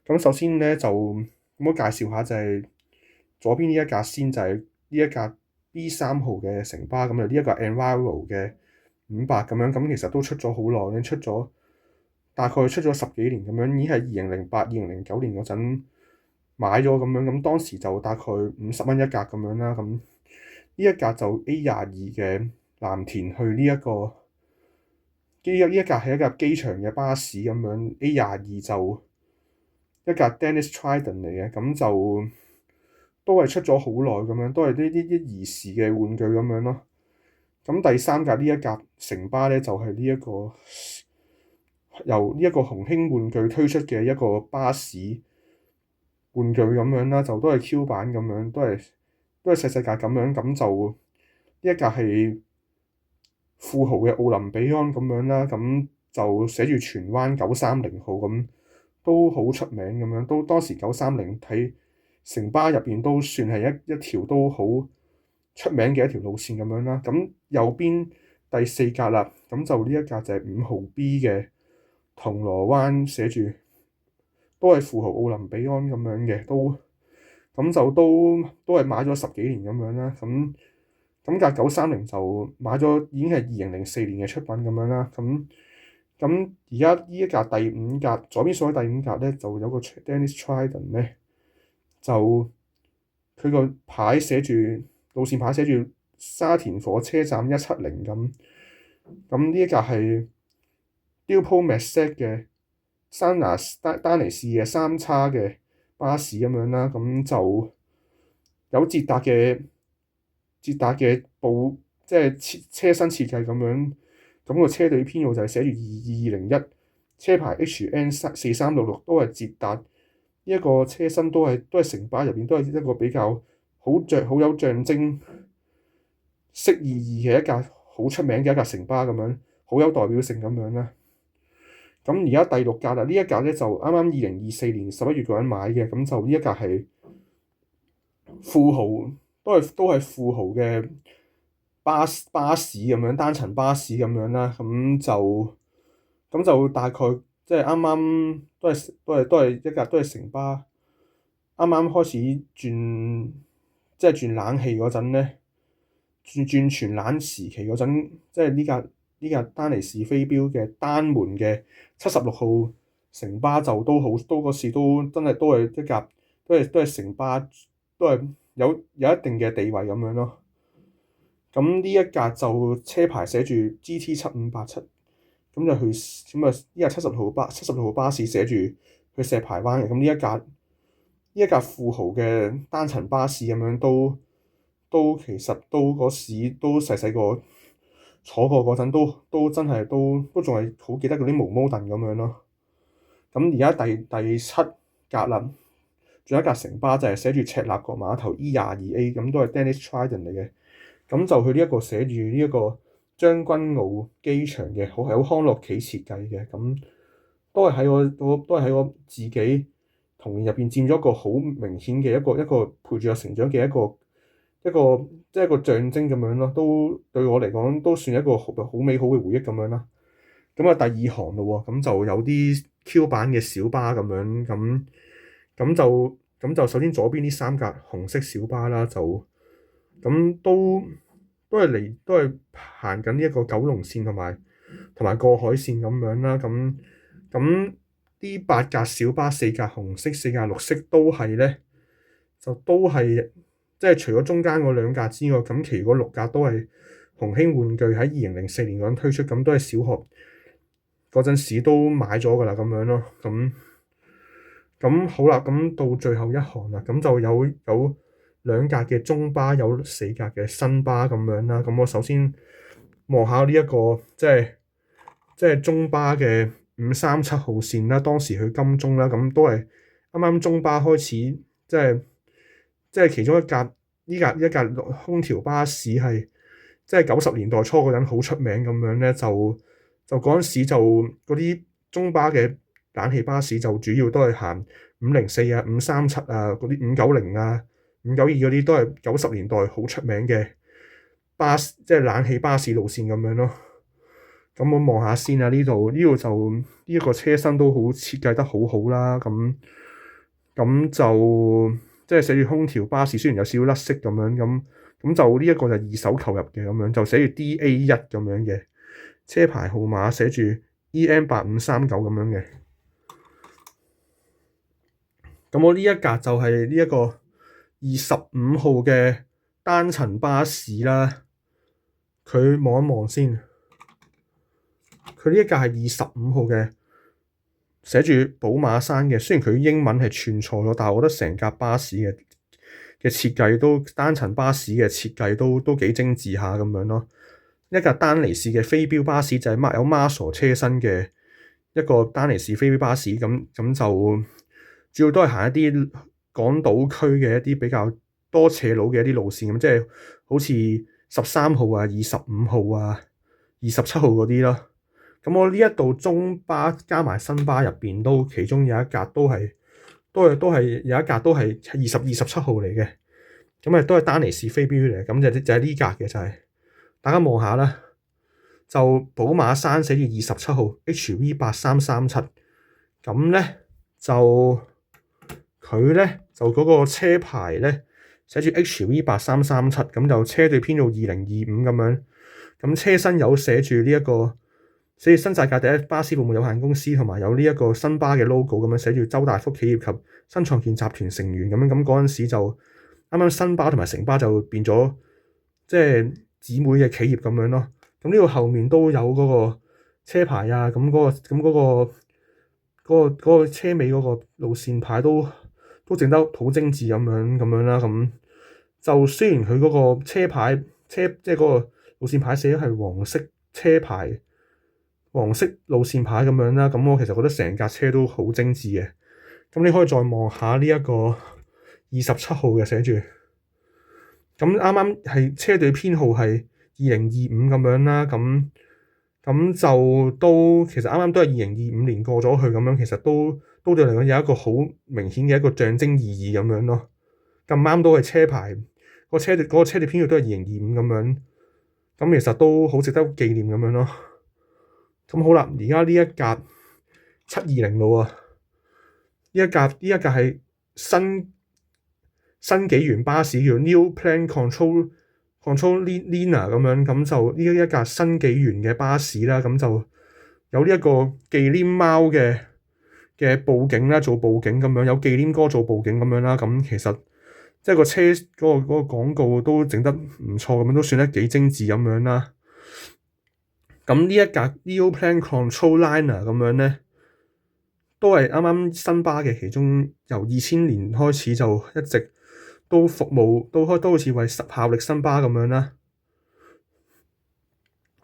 咁首先咧就咁我介紹下就係左邊呢一架先，就係呢一架 B3號嘅城巴，咁就呢一個 Enviro 嘅500咁樣，咁其實都出咗好耐咧，大概出咗十幾年咁樣，已經係2008、2009年嗰陣買咗咁樣，咁當時就大概50蚊一架咁樣啦。咁呢一架就 A22嘅藍田去呢一架係一架機場嘅巴士咁樣，A22就一架 Dennis Trident 嚟嘅，咁就都係出咗好耐咁樣，都係啲兒時嘅玩具咁樣咯。咁第三架呢一架城巴咧，就係呢一個由呢一個紅興玩具推出嘅一個巴士玩具咁樣啦，就都係 Q 版咁樣，都係細細架咁樣，咁就呢一架係富豪嘅奧林比安咁樣啦，咁就寫住荃灣930號咁，都好出名咁樣，都當時930喺城巴入邊都算係一條都好出名嘅一條路線咁樣啦。咁右邊第四格啦，咁就呢一格就係5號 B 嘅銅鑼灣，寫住都係富豪奧林比安咁樣嘅，咁就都係買咗十幾年咁樣啦。咁架930就買咗已經係2004年嘅出品咁樣啦。咁而家呢一架第五格，左邊數嘅第五格咧，就有個 Dennis Trident 咧，就佢個牌寫住路線牌寫住沙田火車站170咁。咁呢一架係 Duplo Maxx 嘅丹尼士嘅三叉嘅巴士咁樣啦。咁就有捷達嘅即係車身設計咁樣。咁個車隊編號就係寫住2201，車牌 HN4366，都係捷達。呢一個車身都係城巴入邊都係一個比較好有象徵式意義嘅一架好出名嘅一架城巴咁樣，好有代表性咁樣啦。咁而家第六架啦，呢一架咧就啱啱2024年11月嗰陣買嘅，咁就呢一架係富豪，都係富豪嘅巴士咁樣，單層巴士咁樣啦。咁就大概即係啱啱都係一架都係城巴，啱啱開始轉冷氣嗰陣咧，轉全冷時期嗰陣，即係呢架丹尼士飛鏢嘅單門嘅76號城巴就都嗰時都真係都係一架都係城巴，都係有一定嘅地位咁樣咯。咁呢一架就車牌寫住 GT7587，咁就去咁啊！呢架76號巴士寫住去石排灣嘅。咁呢一架富豪嘅單層巴士咁樣都其實都嗰時都細細個坐過嗰陣都真係都仲係好記得嗰啲毛毛凳咁樣咯。咁而家第七格啦，仲有一架城巴就係寫住赤鱲角碼頭 E22A， 咁都係 Dennis Trident 嚟嘅。咁就佢呢一個寫住呢一個將軍澳機場嘅，係好康樂企設計嘅。咁都係喺我自己童年入邊佔咗一個好明顯嘅一個陪住我成長嘅一個即係一個象徵咁樣咯。都對我嚟講都算一個好美好嘅回憶咁樣啦。咁啊第二行咯喎，咁就有啲 Q 版嘅小巴咁樣。咁就首先左邊呢三架紅色小巴啦，就咁都係行緊呢一個九龍線同埋過海線咁樣啦。咁呢八架小巴，四架紅色，四架綠色都係咧，就都係即係除咗中間嗰兩架之外，咁其餘嗰六架都係紅興玩具喺2004年嗰陣推出，咁都係小學嗰陣時都買咗㗎啦咁樣咯。咁好啦，咁到最後一行啦，咁就有兩格嘅中巴，有四格嘅新巴咁樣啦。咁我首先望下呢一個即係中巴嘅537號線啦，當時去金鐘啦，咁都係啱啱中巴開始，即係其中一架空調巴士係即係90年代初嗰陣好出名咁樣咧，就嗰陣時就嗰啲中巴嘅冷氣巴士就主要都係行504啊、537啊、嗰啲590啊、592嗰啲都係90年代好出名嘅即係冷氣巴士路線咁樣咯。咁我望下先啊，呢度就呢一個車身都好設計得好好啦。咁咁就即係寫住空調巴士，雖然有少少甩色咁樣，咁就呢一個就二手購入嘅咁樣，就寫住 DA1 咁樣嘅車牌號碼，寫住 EM8539咁樣嘅。咁我呢一格就係呢一個25號嘅單層巴士啦。佢望一望先，佢呢一格係25號嘅，寫住寶馬山嘅。雖然佢英文係串錯咗，但係我覺得成架巴士嘅設計都單層巴士嘅設計都幾精緻下咁樣咯。一架丹尼士嘅飛鏢巴士就係有 Marshall 車身嘅一個丹尼士飛鏢巴士，咁就主要都係行一啲港島區嘅一啲比較多斜路嘅一啲路線咁，即係好似13號啊、25號啊、27號嗰啲咯。咁我呢一度中巴加埋新巴入邊都其中有一格都係有一格都係27號嚟嘅，咁都係丹尼士飛鏢嚟，咁就係呢格嘅就係、大家望下啦。就寶馬山寫住27號 HV8337，咁咧就佢咧就嗰個車牌咧寫住 HV8337，咁就車隊編號2025咁樣，咁車身有寫住呢一個寫住新世界第一巴士服務有限公司，同埋有呢一個新巴嘅 logo 咁樣，寫住周大福企業及新創建集團成員咁樣，咁嗰陣時就啱啱新巴同埋城巴就變咗即係姊妹嘅企業咁樣咯。咁呢個後面都有嗰個車牌啊，咁嗰個車尾嗰個路線牌都整得好精緻咁樣啦。咁就雖然佢嗰個車牌即係嗰個路線牌寫咗係黃色車牌、黃色路線牌咁樣啦，咁我其實覺得成架車都好精緻嘅。咁你可以再望下呢一個27號嘅寫住，咁啱啱係車隊編號係2025咁樣啦，咁就都其實啱啱都係2025年過咗去咁樣，其實都對嚟講有一個好明顯嘅一個象徵意義咁樣咯。咁啱都係車牌，嗰個車隊編號都係2025咁樣，咁其實都好值得紀念咁樣咯。咁好啦，而家呢一格720路啊，呢一格係新紀元巴士，叫 New Plan Control Liner 咁樣，咁就呢一架新紀元嘅巴士啦，咁就有呢一個忌廉貓嘅佈景啦，做佈景咁樣，有忌廉哥做佈景咁樣啦，咁其實即係個車嗰個廣告都整得唔錯咁樣，都算得幾精緻咁樣啦。咁呢一架 New Plan Control Liner 咁樣咧，都係啱啱新巴嘅其中，由2000年開始就一直都服務，都好似為效力新巴咁樣啦。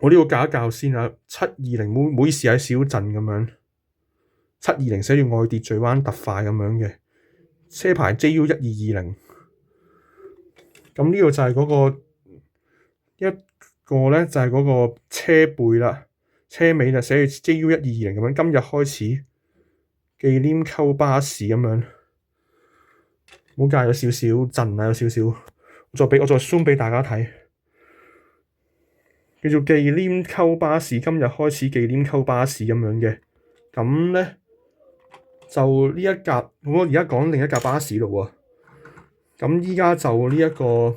我呢個校一校先啊，720每時喺小鎮咁樣，720寫住愛秩序灣特快咁樣嘅車牌 JU1220。咁呢個就係嗰個一個咧，就係嗰個車背啦，車尾就寫住 JU1220咁樣。今日開始忌廉溝巴士咁樣，冇介有少少震啊，有少少，我再 zoom 俾大家睇。叫做忌廉溝巴士，今日開始忌廉溝巴士咁樣嘅，咁咧就呢一格，我而家講另一架巴士咯喎。咁依家就呢一個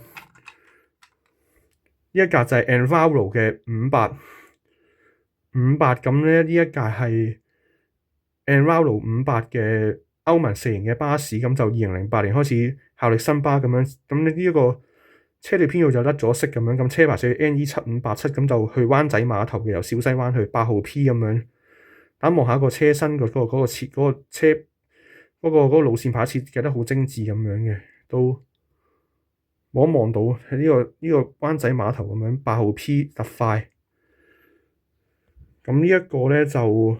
就係 Enviro 嘅58，咁咧呢一架係 Enviro 58嘅歐盟4型嘅巴士，咁就2008年開始效力新巴咁樣，咁呢一個車隊編號就甩咗色咁樣，咁車牌寫 NE7587，咁就去灣仔碼頭嘅，由小西灣去8號 P 咁樣。大家望下個車身嗰個車嗰個路線牌設計得好精緻咁樣嘅，都望到喺呢個灣仔碼頭咁樣8號 P 特快。咁呢一個咧就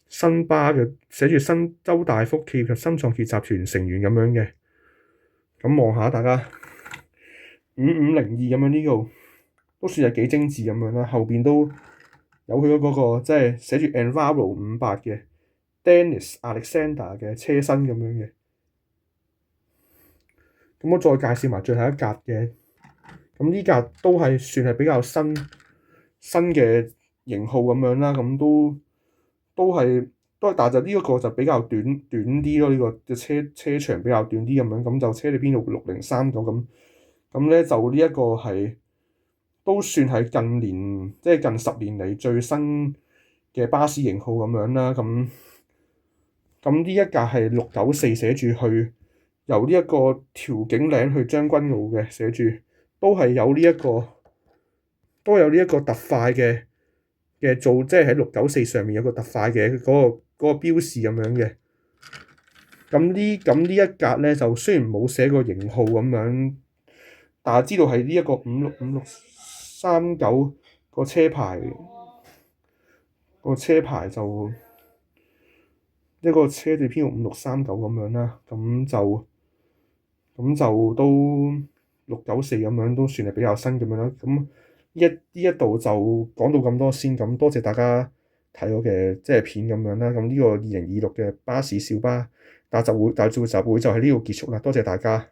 新巴嘅，寫住新周大福企業及新創建集團成員咁樣嘅。咁望下大家5502咁樣，呢個都算係幾精緻咁樣啦。後邊都有佢嗰個即係寫住 Enviro 58嘅 Dennis Alexander 嘅車身咁樣嘅。咁我再介紹埋最後一格嘅，咁呢格都係算係比較新嘅型號咁樣啦。咁都但係就呢一個就比較短啲咯，呢個嘅車長比較短啲咁樣，咁就車裏邊6039咁咧，就呢一個係都算係近年即係近10年嚟最新嘅巴士型號咁樣啦。咁呢一架係694寫住去由呢一個調景嶺去將軍澳嘅，寫住都係有呢一個特快嘅做，即係喺694上面有個特快嘅嗰個標示咁樣嘅。咁呢一格咧就雖然冇寫個型號咁樣，但係知道係呢一個5639個車牌，個車牌就一個車字編號5639咁樣啦。咁就都694咁樣都算係比較新咁樣啦。咁呢一度就講到咁多先，咁多謝大家睇我嘅即係片咁樣啦。咁呢個2026嘅巴士小巴大集會就喺呢度結束啦，多謝大家。